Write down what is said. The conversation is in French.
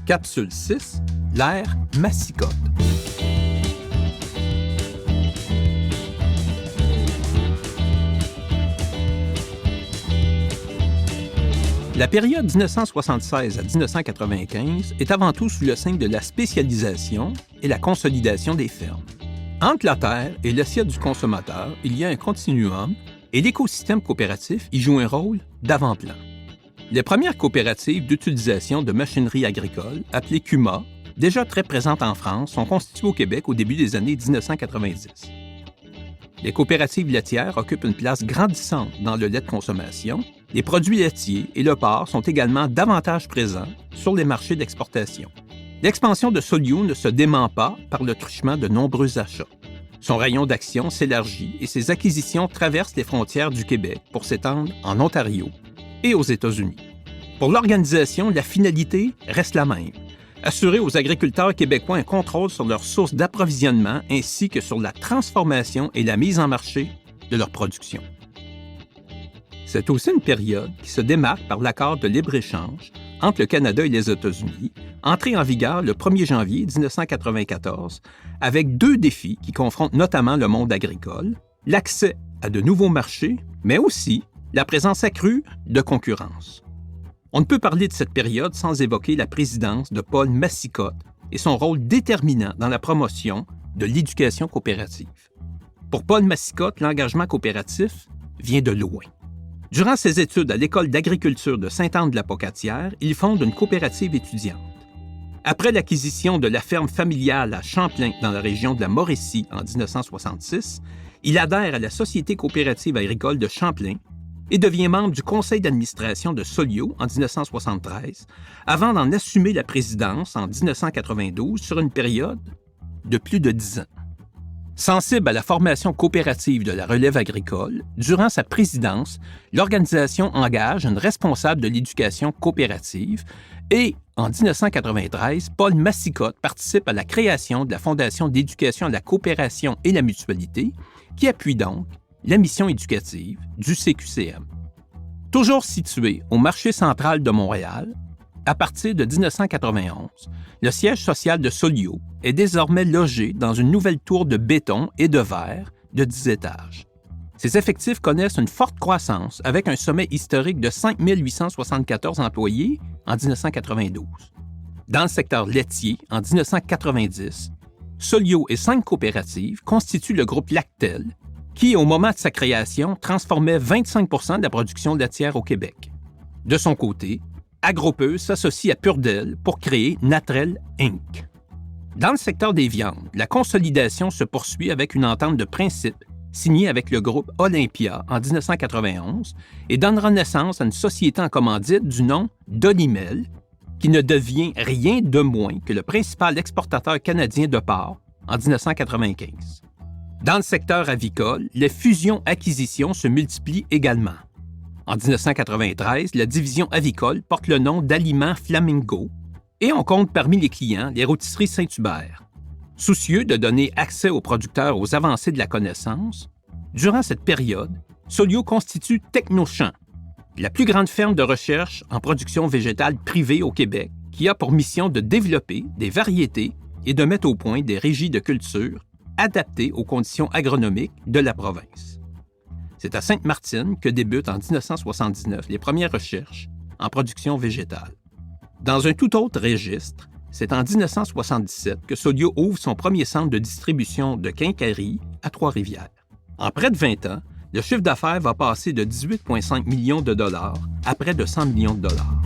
Capsule 6, l'ère massicotte. La période 1976 à 1995 est avant tout sous le signe de la spécialisation et la consolidation des fermes. Entre la terre et l'assiette du consommateur, il y a un continuum et l'écosystème coopératif y joue un rôle d'avant-plan. Les premières coopératives d'utilisation de machinerie agricole, appelées CUMA, déjà très présentes en France, sont constituées au Québec au début des années 1990. Les coopératives laitières occupent une place grandissante dans le lait de consommation. Les produits laitiers et le porc sont également davantage présents sur les marchés d'exportation. L'expansion de Solio ne se dément pas par le truchement de nombreux achats. Son rayon d'action s'élargit et ses acquisitions traversent les frontières du Québec pour s'étendre en Ontario et aux États-Unis. Pour l'organisation, la finalité reste la même: assurer aux agriculteurs québécois un contrôle sur leurs sources d'approvisionnement ainsi que sur la transformation et la mise en marché de leur production. C'est aussi une période qui se démarque par l'accord de libre-échange entre le Canada et les États-Unis, entré en vigueur le 1er janvier 1994, avec deux défis qui confrontent notamment le monde agricole: l'accès à de nouveaux marchés, mais aussi la présence accrue de concurrence. On ne peut parler de cette période sans évoquer la présidence de Paul Massicotte et son rôle déterminant dans la promotion de l'éducation coopérative. Pour Paul Massicotte, l'engagement coopératif vient de loin. Durant ses études à l'École d'agriculture de Sainte-Anne-de-la-Pocatière, il fonde une coopérative étudiante. Après l'acquisition de la ferme familiale à Champlain dans la région de la Mauricie en 1966, il adhère à la Société coopérative agricole de Champlain et devient membre du conseil d'administration de Solio en 1973, avant d'en assumer la présidence en 1992 sur une période de plus de 10 ans. Sensible à la formation coopérative de la relève agricole, durant sa présidence, l'organisation engage une responsable de l'éducation coopérative et, en 1993, Paul Massicotte participe à la création de la Fondation d'éducation à la coopération et la mutualité, qui appuie donc la mission éducative du CQCM. Toujours situé au marché central de Montréal, à partir de 1991, le siège social de Solio est désormais logé dans une nouvelle tour de béton et de verre de 10 étages. Ses effectifs connaissent une forte croissance avec un sommet historique de 5 874 employés en 1992. Dans le secteur laitier, en 1990, Solio et 5 coopératives constituent le groupe Lactel, qui, au moment de sa création, transformait 25 % de la production laitière au Québec. De son côté, Agropeu s'associe à Purdel pour créer Natrel Inc. Dans le secteur des viandes, la consolidation se poursuit avec une entente de principe signée avec le groupe Olympia en 1991 et donnera naissance à une société en commandite du nom d'Olimel, qui ne devient rien de moins que le principal exportateur canadien de porc en 1995. Dans le secteur avicole, les fusions-acquisitions se multiplient également. En 1993, la division avicole porte le nom d'Aliments Flamingo et on compte parmi les clients les rôtisseries Saint-Hubert. Soucieux de donner accès aux producteurs aux avancées de la connaissance, durant cette période, Solio constitue Technochamp, la plus grande ferme de recherche en production végétale privée au Québec, qui a pour mission de développer des variétés et de mettre au point des régies de culture adaptées aux conditions agronomiques de la province. C'est à Sainte-Martine que débutent en 1979 les premières recherches en production végétale. Dans un tout autre registre, c'est en 1977 que Solio ouvre son premier centre de distribution de quincaillerie à Trois-Rivières. En près de 20 ans, le chiffre d'affaires va passer de 18,5 millions de dollars à près de 100 millions de dollars.